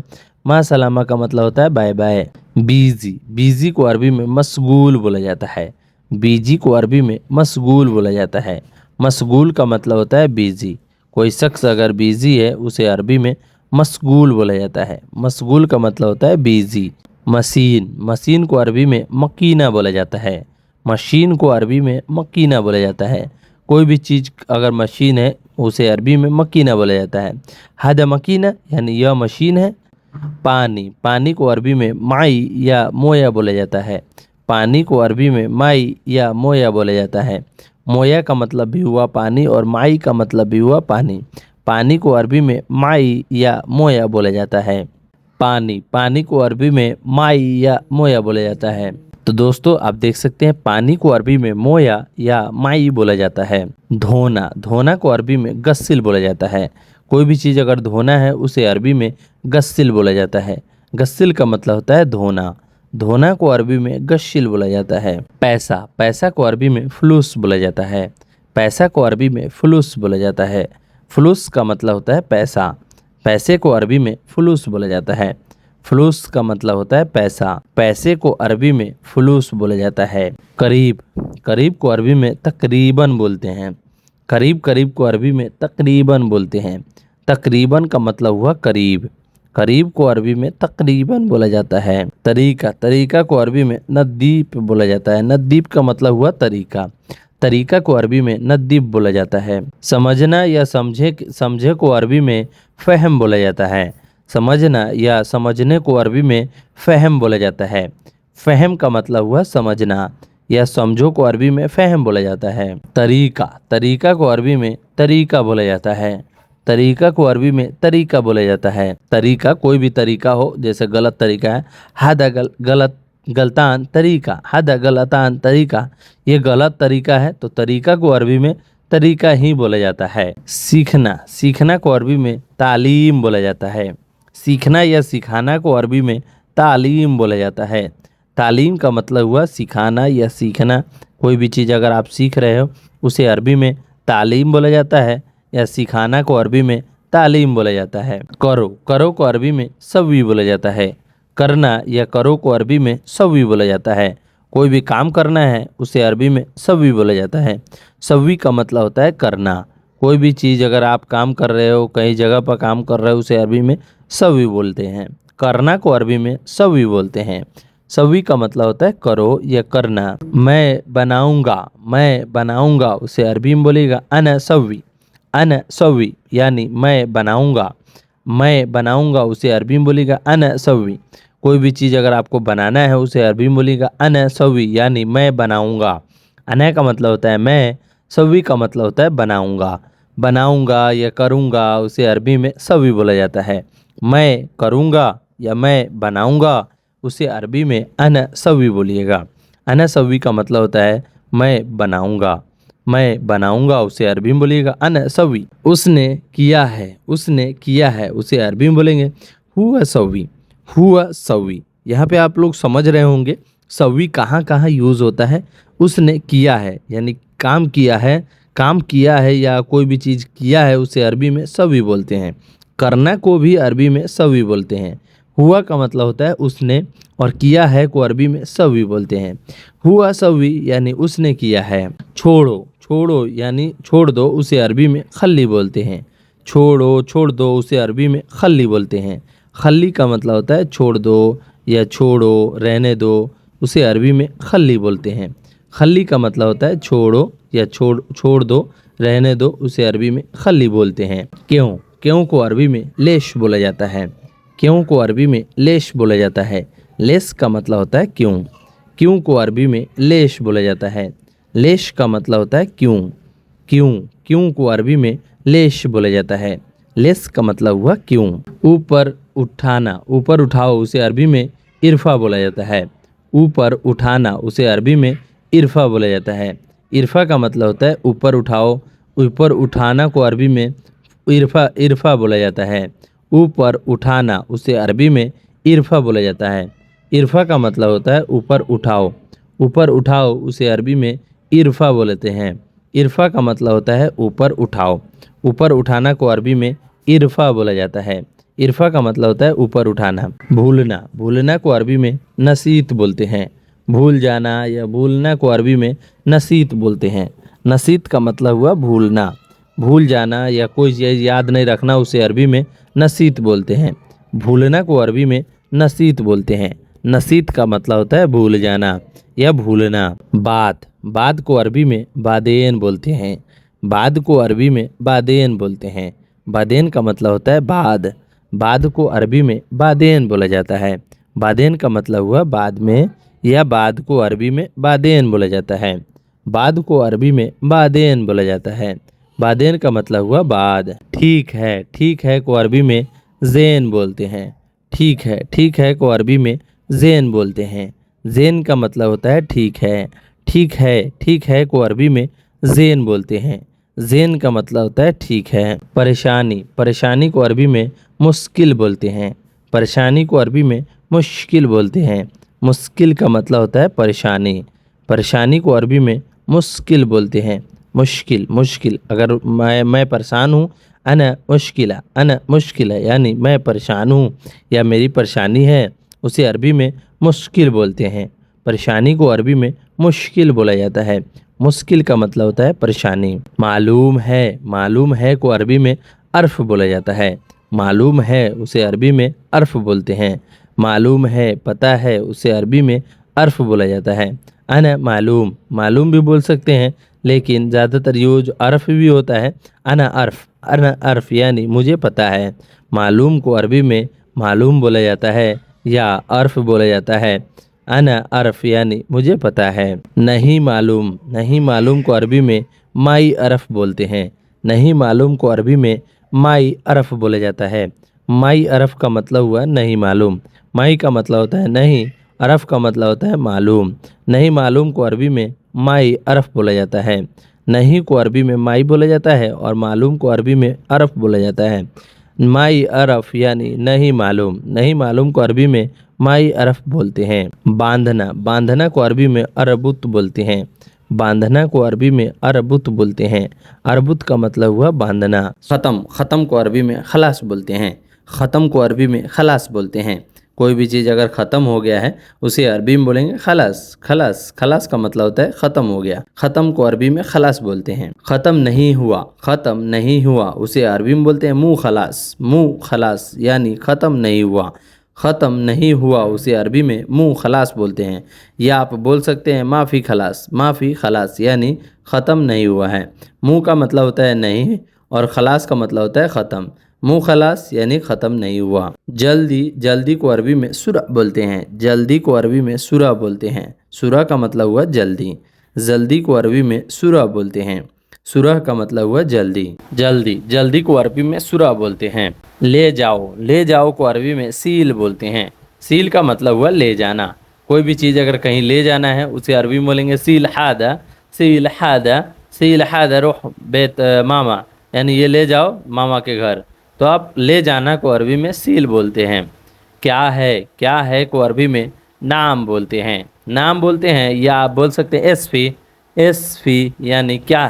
[SPEAKER 1] मा सलामा का मतलब होता है बाय बाय। बिजी, बिजी को अरबी में मशगूल बोला जाता है। बिजी को अरबी में मशगूल बोला जाता है। मशगूल का मतलब होता है बिजी। कोई शख्स अगर बिजी है उसे अरबी में मशगूल बोला जाता है। मशगूल का मतलब होता है बिजी। मशीन, मशीन को अरबी में मकीना बोला जाता है। मशीन को अरबी में मकीना बोला जाता है। कोई भी चीज़ अगर मशीन है उसे अरबी में मकीना बोला जाता है। हादा मकीना यानी यह मशीन है। पानी, पानी को अरबी में माई या मोया बोला जाता है। पानी को अरबी में माई या मोया बोला जाता है। मोया का मतलब भी हुआ पानी, और माई का मतलब भी हुआ पानी। पानी को अरबी में माई या मोया बोला जाता है। पानी, पानी को अरबी में माई या मोया बोला जाता है। तो दोस्तों आप देख सकते हैं पानी को अरबी में मोया या माई बोला जाता है। धोना, धोना को अरबी में गस्सिल बोला जाता है। कोई भी चीज़ अगर धोना है उसे अरबी में गस्सिल बोला जाता है। गस्सिल का मतलब होता है धोना। धोना को अरबी में गस्सिल बोला जाता है। पैसा, पैसा को अरबी में फ्लूस बोला जाता है। पैसा को अरबी में फ्लूस बोला जाता है। फ्लूस का मतलब होता है पैसा। पैसे को अरबी में फलूस बोला जाता है। फलूस का मतलब होता है पैसा। पैसे को अरबी में फलूस बोला जाता है। करीब, करीब को अरबी में तकरीबन बोलते हैं। करीब, करीब को अरबी में तकरीबन बोलते हैं। तकरीबन का मतलब हुआ करीब। करीब को अरबी में तकरीबन बोला जाता है। तरीका, तरीका को अरबी में नदीप बोला जाता है। नदीप का मतलब हुआ तरीका। तरीका को अरबी में नदीप बोला जाता है। समझना या समझे, समझे को अरबी में फ़हम बोला जाता है। समझना या समझने को अरबी में फ़हम बोला जाता है। फ़हम का मतलब हुआ समझना, या समझो को अरबी में फ़हम बोला जाता है। तरीका, तरीका को अरबी में तरीका बोला जाता है। तरीका को अरबी में तरीका बोला जाता है। तरीका कोई भी तरीका हो, जैसे गलत तरीका है, हादा गलत, गलतान तरीका, हादा गलतान तरीका, ये गलत तरीका है, तो तरीका को अरबी में तरीका ही बोला जाता है। सीखना, सीखना को अरबी में तालीम बोला जाता है। सीखना या सिखाना को अरबी में तालीम बोला जाता है। तालीम का मतलब हुआ सिखाना या सीखना। कोई भी चीज़ अगर आप सीख रहे हो उसे अरबी में तालीम बोला जाता है, या सिखाना को अरबी में तालीम बोला जाता है। करो, करो को अरबी में सवी बोला जाता है। करना या करो को अरबी में सवी बोला जाता है। कोई भी काम करना है उसे अरबी में सवी बोला जाता है। सवी का मतलब होता है करना। कोई भी चीज़ अगर आप काम कर रहे हो, कहीं जगह पर काम कर रहे हो, उसे अरबी में सवी बोलते हैं। करना को अरबी में सवी बोलते हैं। सवी का मतलब होता है करो या करना। मैं बनाऊंगा, मैं बनाऊंगा, उसे अरबी में बोलेगा अना सवी। अना सवी यानी मैं बनाऊंगा। मैं बनाऊंगा, उसे अरबी में बोलेगा अना सवी। कोई भी चीज़ अगर आपको बनाना है उसे अरबी में बोलिएगा अना सवी, यानी मैं बनाऊंगा। अना का मतलब होता है मैं, सवी का मतलब होता है बनाऊंगा। बनाऊंगा या करूंगा उसे अरबी में सवी बोला जाता है। मैं करूंगा या मैं बनाऊंगा उसे अरबी में अना सवी बोलिएगा। अना सवी का मतलब होता है मैं बनाऊंगा। मैं बनाऊंगा उसे अरबी में बोलिएगा अना सवी। उसने किया है, उसने किया है उसे अरबी में बोलेंगे हुआ सवी। हुआ सवी। यहाँ पे आप लोग समझ रहे होंगे सवी कहाँ कहाँ यूज़ होता है। उसने किया है यानी काम किया है, काम किया है या कोई भी चीज़ किया है उसे अरबी में सवी बोलते हैं। करना को भी अरबी में सवी बोलते हैं। हुआ का मतलब होता है उसने, और किया है को अरबी में सवी बोलते हैं। हुआ सवी यानी उसने किया है। छोड़ो, छोड़ो यानी छोड़ दो उसे अरबी में खल्ली बोलते हैं। छोड़ो, छोड़ दो उसे अरबी में खल्ली बोलते हैं। खल्ली का मतलब होता है छोड़ दो या छोड़ो, रहने दो, उसे अरबी में खल्ली बोलते हैं। खल्ली का मतलब होता है छोड़ो या छोड़ दो, रहने दो, उसे अरबी में खल्ली बोलते हैं। क्यों, क्यों को अरबी में लेश बोला जाता है। क्यों को अरबी में लेश बोला जाता है। लेस का मतलब होता है क्यों। क्यों को अरबी में लेश बोला जाता है। लेश का मतलब होता है क्यों। क्यों, क्यों को अरबी में लेश बोला जाता है। लेस का मतलब हुआ क्यों। ऊपर उठाना, ऊपर उठाओ उसे अरबी में इरफा बोला जाता है। ऊपर उठाना उसे अरबी में इरफा बोला जाता है। इरफा का मतलब होता है ऊपर उठाओ। ऊपर उठाना को अरबी में इरफा बोला जाता है। ऊपर उठाना उसे अरबी में इरफा बोला जाता है। इरफा का मतलब होता है ऊपर उठाओ। ऊपर उठाओ उसे अरबी में इरफा बोलते हैं। इरफा का मतलब होता है ऊपर उठाओ। ऊपर उठाना को अरबी में इरफा बोला जाता है। इरफा का मतलब होता है ऊपर उठाना। भूलना, भूलना को अरबी में नसीत बोलते हैं। भूल जाना या भूलना को अरबी में नसीत बोलते हैं। नसीत का मतलब हुआ भूलना। भूल जाना या कोई चीज़ याद नहीं रखना उसे अरबी में नसीत बोलते हैं। भूलना को अरबी में नसीत बोलते हैं। नसीत का मतलब होता है भूल जाना या भूलना। बाद, बाद को अरबी में बादेन बोलते हैं। बाद को अरबी में बादेन बोलते हैं। बादेन का मतलब होता है बाद। बाद को अरबी में बादेन बोला जाता है। बादेन का मतलब हुआ बाद में, या बाद को अरबी में बादेन बोला जाता है। बाद को अरबी में बादेन बोला जाता है। बादेन का मतलब हुआ बाद। ठीक है, ठीक है को अरबी में ज़ेन बोलते हैं। ठीक है, ठीक है को अरबी में ज़ेन बोलते हैं। ज़ेन का मतलब होता है ठीक है। ठीक है, ठीक है को अरबी में ज़ेन बोलते हैं। ज़ेन का मतलब होता है ठीक है। परेशानी, परेशानी को अरबी में मुश्किल बोलते हैं। परेशानी को अरबी में मुश्किल बोलते हैं। मुश्किल का मतलब होता है परेशानी। परेशानी को अरबी में मुश्किल बोलते हैं। मुश्किल, मुश्किल अगर मैं परेशान हूँ, अना मुश्किला, अना मुश्किला यानी मैं परेशान हूँ या मेरी परेशानी है, उसे अरबी में मुश्किल बोलते हैं। परेशानी को अरबी में मुश्किल बोला जाता है। मुश्किल का मतलब होता है परेशानी। मालूम है, मालूम है को अरबी में अर्फ बोला जाता है। मालूम है उसे अरबी में अर्फ बोलते हैं। मालूम है, पता है, उसे अरबी में अर्फ बोला जाता है। अना मालूम, मालूम भी बोल सकते हैं लेकिन ज़्यादातर यूज अर्फ भी होता है। अना अर्फ, अना अर्फ यानी मुझे पता है। मालूम को अरबी में मालूम बोला जाता है या अर्फ बोला जाता है। अना अर्फ यानी मुझे पता है। नहीं मालूम, नहीं मालूम को अरबी में माई अरफ बोलते हैं। नहीं मालूम को अरबी में माई अरफ बोला जाता है। माई अरफ का मतलब हुआ नहीं मालूम। माई का मतलब होता है नहीं, अरफ का मतलब होता है मालूम। नहीं मालूम को अरबी में माई अरफ बोला जाता है। नहीं को अरबी में माई बोला जाता है और मालूम को अरबी में अरफ बोला जाता है। माई अरफ यानी नहीं मालूम। नहीं मालूम को अरबी में माई अरफ बोलते हैं। बांधना, बांधना को अरबी में अरबुत बोलते हैं। बांधना को अरबी में अरबुत बोलते हैं। अरबुत का मतलब हुआ बांधना। ख़त्म, ख़त्म को अरबी में खलास बोलते हैं। ख़त्म को अरबी में खलास बोलते हैं। कोई भी चीज़ अगर ख़त्म हो गया है उसे अरबी में बोलेंगे खलास। खलास, खलास का मतलब होता है ख़त्म हो गया। ख़त्म को अरबी में खलास बोलते हैं। ख़त्म नहीं हुआ, ख़त्म नहीं हुआ उसे अरबी में बोलते हैं मुँह खलास। मुँह खलास यानी ख़त्म नहीं हुआ। ख़त्म नहीं हुआ उसे अरबी में मुँह खलास बोलते हैं। या आप बोल सकते हैं माफ़ी खलास। माफ़ी खलास यानी ख़त्म नहीं हुआ है। मुँह का मतलब होता है नहीं और खलास का मतलब होता है ख़त्म। मुंह खलास यानी ख़त्म नहीं हुआ। जल्दी, जल्दी को अरबी में सुरा बोलते हैं। जल्दी को अरबी में सुरा बोलते हैं। सुरा का मतलब हुआ जल्दी। जल्दी को अरबी में सुरा बोलते हैं। सुरह का मतलब हुआ जल्दी। जल्दी, जल्दी को अरबी में सुरा बोलते हैं। ले जाओ, ले जाओ को अरबी में सील बोलते हैं। सील का मतलब हुआ ले जाना। कोई भी चीज़ अगर कहीं ले जाना है उसे अरबी में बोलेंगे सील हादा, सील हादा, सील हादा रुह बेत मामा, यानी ये ले जाओ मामा के घर। तो आप ले जाना को अरबी में सील बोलते हैं। क्या है को अरबी में नाम बोलते हैं। नाम बोलते हैं या आप बोल सकते हैं एसफी। एसफी यानी क्या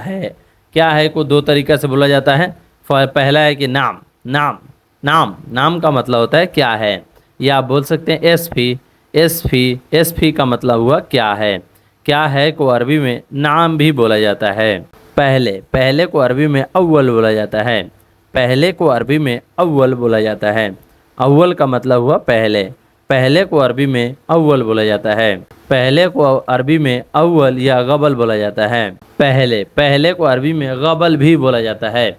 [SPEAKER 1] है को दो तरीक़ा से बोला जाता है। पहला है कि नाम, नाम, नाम, नाम का मतलब होता है क्या है। या आप बोल सकते हैं एसफी। एसफी, एसफी का मतलब हुआ क्या है को अरबी में नाम भी बोला जाता है। पहले, पहले को अरबी में अव्वल बोला जाता है। पहले को अरबी में अव्वल बोला जाता है। अव्वल का मतलब हुआ पहले। पहले को अरबी में अव्वल बोला जाता है। पहले को अरबी में अव्वल या गबल बोला जाता है। पहले, पहले को अरबी में गबल भी बोला जाता है।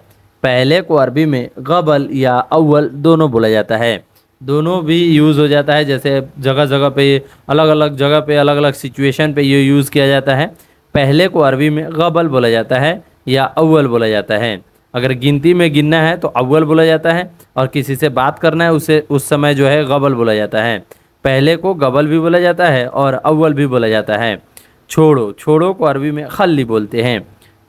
[SPEAKER 1] पहले को अरबी में गबल या अव्वल दोनों बोला जाता है। दोनों भी यूज़ हो जाता है। जैसे जगह जगह पे अलग अलग जगह पे अलग अलग सिचुएशन पे ये यूज़ किया जाता है। पहले को अरबी में गबल बोला जाता है या अव्वल बोला जाता है। अगर गिनती में गिनना है तो अव्वल बोला जाता है, और किसी से बात करना है उसे उस समय जो है गबल बोला जाता है। पहले को गबल भी बोला जाता है और अव्वल भी बोला जाता है। छोड़ो, छोड़ो को अरबी में खल्ली बोलते हैं।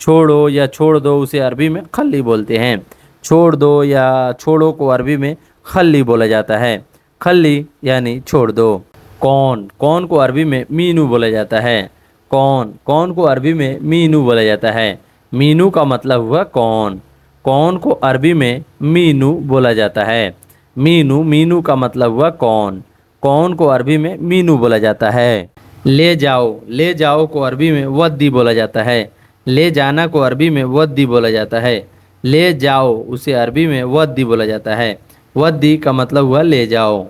[SPEAKER 1] छोड़ो या छोड़ दो उसे अरबी में खल्ली बोलते हैं। छोड़ दो या छोड़ो को अरबी में खल्ली बोला जाता है। खल्ली यानी छोड़ दो। कौन, कौन को अरबी में मीनू बोला जाता है। कौन, कौन को अरबी में मीनू बोला जाता है। मीनू का मतलब हुआ कौन। कौन को अरबी में मीनू बोला जाता है। मीनू, मीनू का मतलब हुआ कौन। कौन को अरबी में मीनू बोला जाता है। ले जाओ, ले जाओ को अरबी में वद्दी बोला जाता है। ले जाना को अरबी में वद्दी बोला जाता है। ले जाओ उसे अरबी में वद्दी बोला जाता है। वद्दी का मतलब हुआ ले जाओ।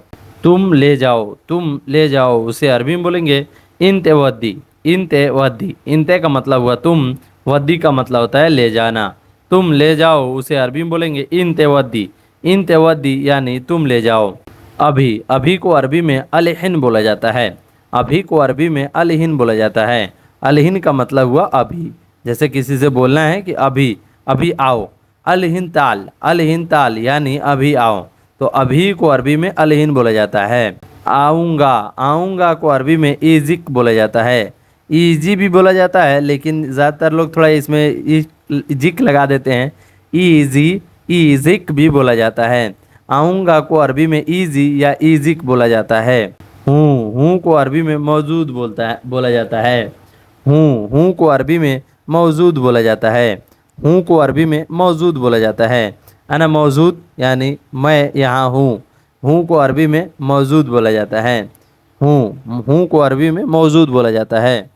[SPEAKER 1] तुम ले जाओ, तुम ले जाओ उसे अरबी में बोलेंगे इंते वद्दी। इंते वद्दी, इंते का मतलब हुआ तुम, वद्दी का मतलब होता है ले जाना। तुम ले जाओ उसे अरबी में बोलेंगे इंते वद्दी। इंते वद्दी यानी तुम ले जाओ। अभी, अभी को अरबी में अलहिन बोला जाता है। अभी को अरबी में अलहिन बोला जाता है। अलहिन का मतलब हुआ अभी। जैसे किसी से बोलना है कि अभी, अभी आओ। अलहिन ताल, अलहिन ताल यानी अभी आओ। तो अभी को अरबी में अलहिन बोला जाता है। आऊँगा, आऊँगा को अरबी में ईजिक बोला जाता है। ईजी भी बोला जाता है, लेकिन ज़्यादातर लोग थोड़ा इसमें जिक लगा देते हैं। ईजी, ईजिक भी बोला जाता है। आऊँगा को अरबी में ईजी या ईजिक बोला जाता है। हूँ को अरबी में मौजूद बोला जाता है। हूँ को अरबी में मौजूद बोला जाता है। हूँ को अरबी में मौजूद बोला जाता है। अना मौजूद यानी मैं यहाँ हूँ। हूँ को अरबी में मौजूद बोला जाता है। हूँ को अरबी में मौजूद बोला जाता है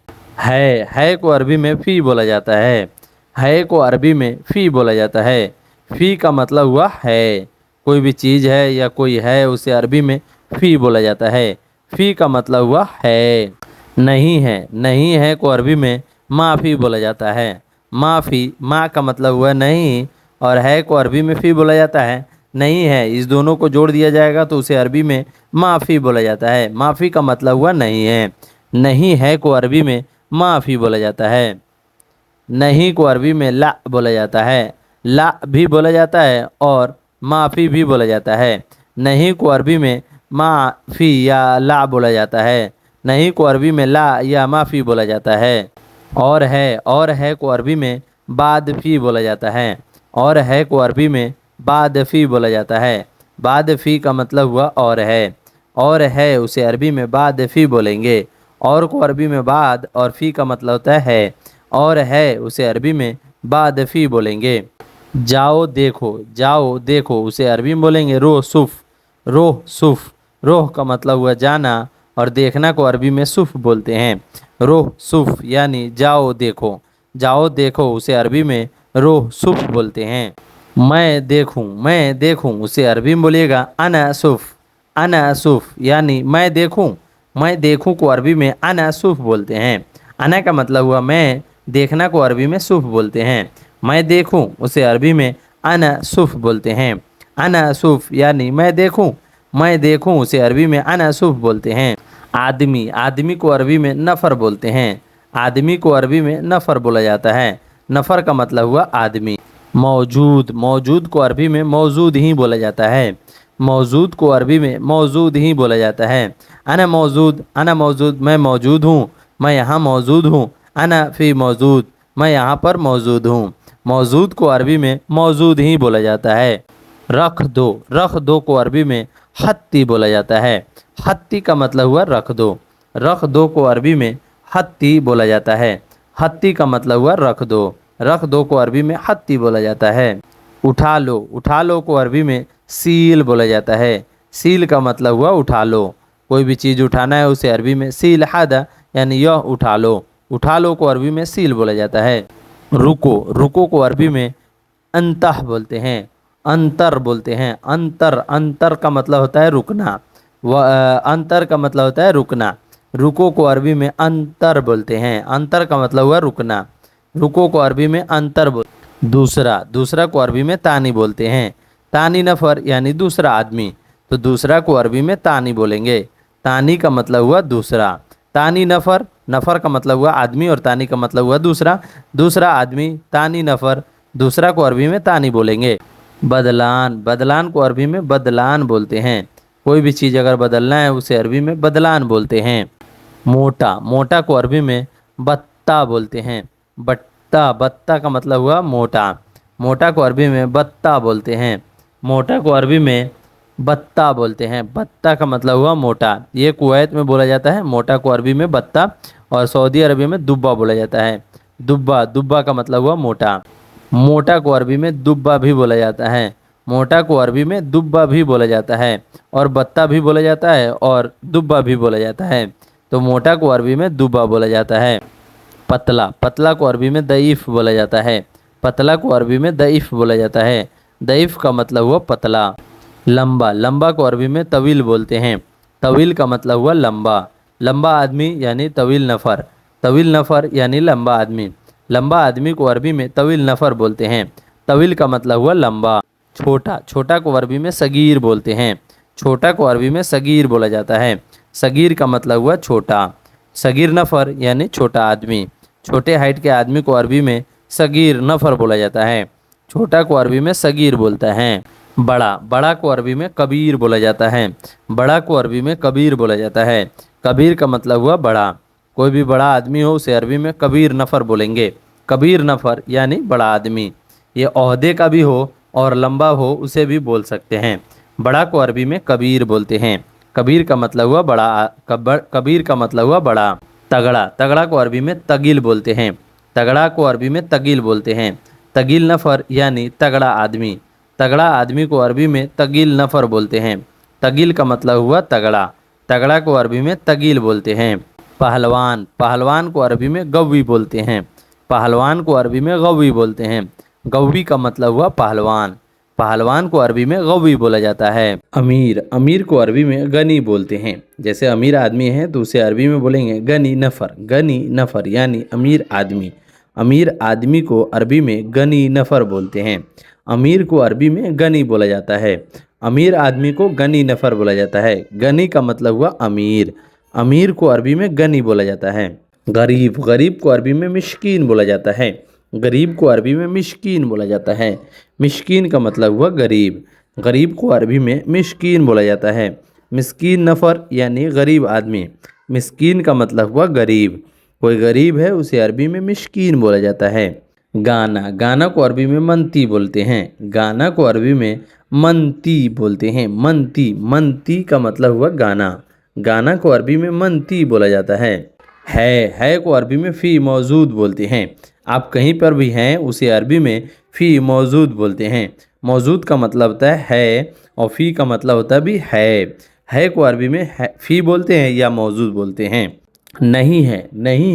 [SPEAKER 1] को अरबी में फ़ी बोला जाता है को अरबी में फ़ी बोला जाता है। फ़ी का मतलब हुआ है। कोई भी चीज़ है या कोई है उसे अरबी में फ़ी बोला जाता है। फ़ी का मतलब हुआ है। नहीं है, नहीं है को अरबी में माफ़ी बोला जाता है। माफ़ी, माँ का मतलब हुआ नहीं, और है को अरबी में फ़ी बोला जाता है। नहीं है, इस दोनों को जोड़ दिया जाएगा तो उसे अरबी में माफ़ी बोला जाता है। माफ़ी का मतलब हुआ नहीं है। नहीं है को अरबी में माफ़ी बोला जाता है। नहीं को अरबी में ला बोला जाता है। ला भी बोला जाता है और माफ़ी भी बोला जाता है। नहीं को अरबी में माफ़ी या ला बोला जाता है। नहीं को अरबी में ला या माफ़ी बोला जाता है। और है को अरबी में बाद फ़ी बोला जाता है। और है को अरबी में बाद फ़ी बोला जाता है। बाद फ़ी का मतलब हुआ और है उसे अरबी में बाद फ़ी बोलेंगे। और को अरबी में बाद और फ़ी का मतलब होता है। और है उसे अरबी में बाद फ़ी बोलेंगे। जाओ देखो उसे अरबी में बोलेंगे रोह सुफ़। रोह सुफ़, रोह का मतलब हुआ जाना, और देखना को अरबी में सुफ़ बोलते हैं। रोह सुफ़ यानी जाओ देखो उसे अरबी में रोह सुफ़ बोलते हैं। मैं देखूं उसे अरबी में बोलिएगा अना सुफ़ यानी मैं देखूं को अरबी में अना सुफ़ बोलते हैं। अना का मतलब हुआ मैं, देखना को अरबी में सुफ़ बोलते हैं। मैं देखूं उसे अरबी में अना सुफ़ बोलते हैं। अना असूफ यानी मैं देखूं उसे अरबी में अना असूफ बोलते हैं। आदमी, आदमी को अरबी में नफ़र बोलते हैं। आदमी को अरबी में नफ़र बोला जाता है। नफ़र का मतलब हुआ आदमी। मौजूद, मौजूद को अरबी में मौजूद ही बोला जाता है। मौजूद को अरबी में मौजूद ही बोला जाता है। अना मौजूद, मैं मौजूद हूँ, मैं यहाँ मौजूद हूँ। अना फ़ी मौजूद, मैं यहाँ पर मौजूद हूँ। मौजूद को अरबी में मौजूद ही बोला जाता है। रख दो को अरबी में हत्ती बोला जाता है। हत्ती का मतलब हुआ रख दो। रख दो को अरबी में हत्ती बोला जाता है। हत्ती का मतलब हुआ रख दो। रख दो को अरबी में हत्ती बोला जाता है। उठा लो को अरबी में सील बोला जाता है। सील का मतलब हुआ उठा लो। कोई भी चीज़ उठाना है उसे अरबी में सील हादा यानी यह उठा लो। उठा लो को अरबी में सील बोला जाता है। रुको को अरबी में अंतह बोलते हैं। अंतर बोलते हैं। अंतर का मतलब होता है रुकना। अंतर का मतलब होता है रुकना। रुको को अरबी में अंतर बोलते हैं। अंतर का मतलब हुआ रुकना। रुको को अरबी में अंतर दूसरा को अरबी में तानी बोलते हैं। तानी नफ़र यानी दूसरा आदमी, तो दूसरा को अरबी में तानी बोलेंगे। तानी का मतलब हुआ दूसरा। तानी नफ़र, नफ़र का मतलब हुआ आदमी और तानी का मतलब हुआ दूसरा आदमी। तानी नफ़र, दूसरा को अरबी में तानी बोलेंगे। बदलान को अरबी में बदलान बोलते हैं। कोई भी चीज़ अगर बदलना है उसे अरबी में बदलान बोलते हैं। मोटा को अरबी में बत्ता बोलते हैं। बत्ता का मतलब हुआ मोटा। मोटा को अरबी में बत्ता बोलते हैं। मोटा को अरबी में बत्ता बोलते हैं। बत्ता का मतलब हुआ मोटा। ये कुवैत में बोला जाता है। मोटा को अरबी में बत्ता और सऊदी अरबिया में दुब्बा बोला जाता है। दुब्बा का मतलब हुआ मोटा। मोटा को अरबी में दुब्बा भी बोला जाता है। मोटा को अरबी में दुब्बा भी बोला जाता है और बत्ता भी बोला जाता है और दुब्बा भी बोला जाता है। तो मोटा को अरबी में दुब्बा बोला जाता है। पतला को अरबी में दईफ बोला जाता है। पतला को अरबी में दईफ बोला जाता है। दईफ का मतलब हुआ पतला। लंबा को अरबी में तवील बोलते हैं। तवील का मतलब हुआ लंबा आदमी यानी तवील नफ़र यानी लंबा आदमी। लंबा आदमी को अरबी में तवील नफ़र बोलते हैं। तवील का मतलब हुआ लंबा। छोटा को अरबी में सगीर बोलते हैं। छोटा को अरबी में सगीर बोला जाता है। सगीर का मतलब हुआ छोटा। सगीर नफ़र यानी छोटा आदमी। छोटे हाइट के आदमी को अरबी में सगीर नफ़र बोला जाता है। छोटा को अरबी में सगीर बोलता है। बड़ा को अरबी में कबीर बोला जाता है। बड़ा को अरबी में कबीर बोला जाता है। कबीर का मतलब हुआ बड़ा। कोई भी बड़ा आदमी हो उसे अरबी में कबीर नफ़र बोलेंगे। कबीर नफ़र यानी बड़ा आदमी। ये ओहदे का भी हो और लंबा हो उसे भी बोल सकते हैं। बड़ा को अरबी में कबीर बोलते हैं। कबीर का मतलब हुआ बड़ा। कबीर का मतलब हुआ बड़ा। तगड़ा को अरबी में तगील बोलते हैं। तगड़ा को अरबी में तगील बोलते हैं। तगील नफ़र यानी तगड़ा आदमी। तगड़ा आदमी को अरबी में तगील नफ़र बोलते हैं। तगील का मतलब हुआ तगड़ा। तगड़ा को अरबी में तगील बोलते हैं। पहलवान को अरबी में गव्वी बोलते हैं। पहलवान को अरबी में गव्वी बोलते हैं। गव्वी का मतलब हुआ पहलवान। पहलवान को अरबी में गव्वी बोला जाता है। अमीर को अरबी में गनी बोलते हैं। जैसे अमीर आदमी है तो उसे अरबी में बोलेंगे गनी नफ़र यानी अमीर आदमी। अमीर आदमी को अरबी में गनी नफ़र बोलते हैं। अमीर को अरबी में गनी बोला जाता है। अमीर आदमी को गनी नफ़र बोला जाता है। गनी का मतलब हुआ अमीर। अमीर को अरबी में गनी बोला जाता है। गरीब को अरबी में मिस्कीन बोला जाता है। गरीब को अरबी में मिस्कीन बोला जाता है। मिस्कीन का मतलब हुआ गरीब। गरीब को अरबी में मिस्कीन बोला जाता है। मिस्कीन नफ़र यानी गरीब आदमी। मिस्कीन का मतलब हुआ गरीब। कोई गरीब है उसे अरबी में मिस्कीन बोला जाता है। गाना को अरबी में मनती बोलते हैं। गाना को अरबी में मनती बोलते हैं। मनती का मतलब हुआ गाना। गाना को अरबी में मनती बोला जाता है को अरबी में फ़ी मौजूद बोलते हैं। आप कहीं पर भी हैं उसे अरबी में फ़ी मौजूद बोलते हैं। मौजूद का मतलब होता है और फ़ी का मतलब होता भी है को अरबी में फ़ी बोलते हैं या मौजूद बोलते हैं। नहीं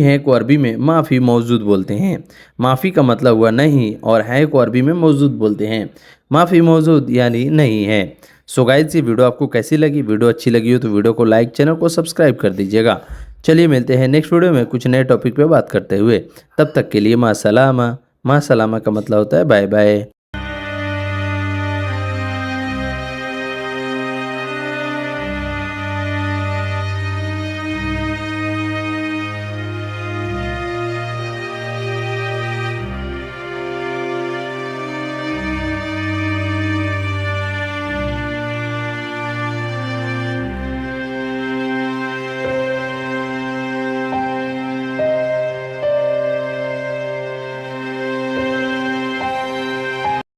[SPEAKER 1] है को अरबी में माफ़ी मौजूद बोलते हैं। माफ़ी का मतलब हुआ नहीं और है को अरबी में मौजूद बोलते हैं। माफ़ी मौजूद यानी नहीं है। सो गाइस ये वीडियो आपको कैसी लगी? वीडियो अच्छी लगी हो तो वीडियो को लाइक, चैनल को सब्सक्राइब कर दीजिएगा। चलिए मिलते हैं नेक्स्ट वीडियो में कुछ नए टॉपिक पे बात करते हुए। तब तक के लिए माँ सलामा। माँ सलामा का मतलब होता है बाय बाय।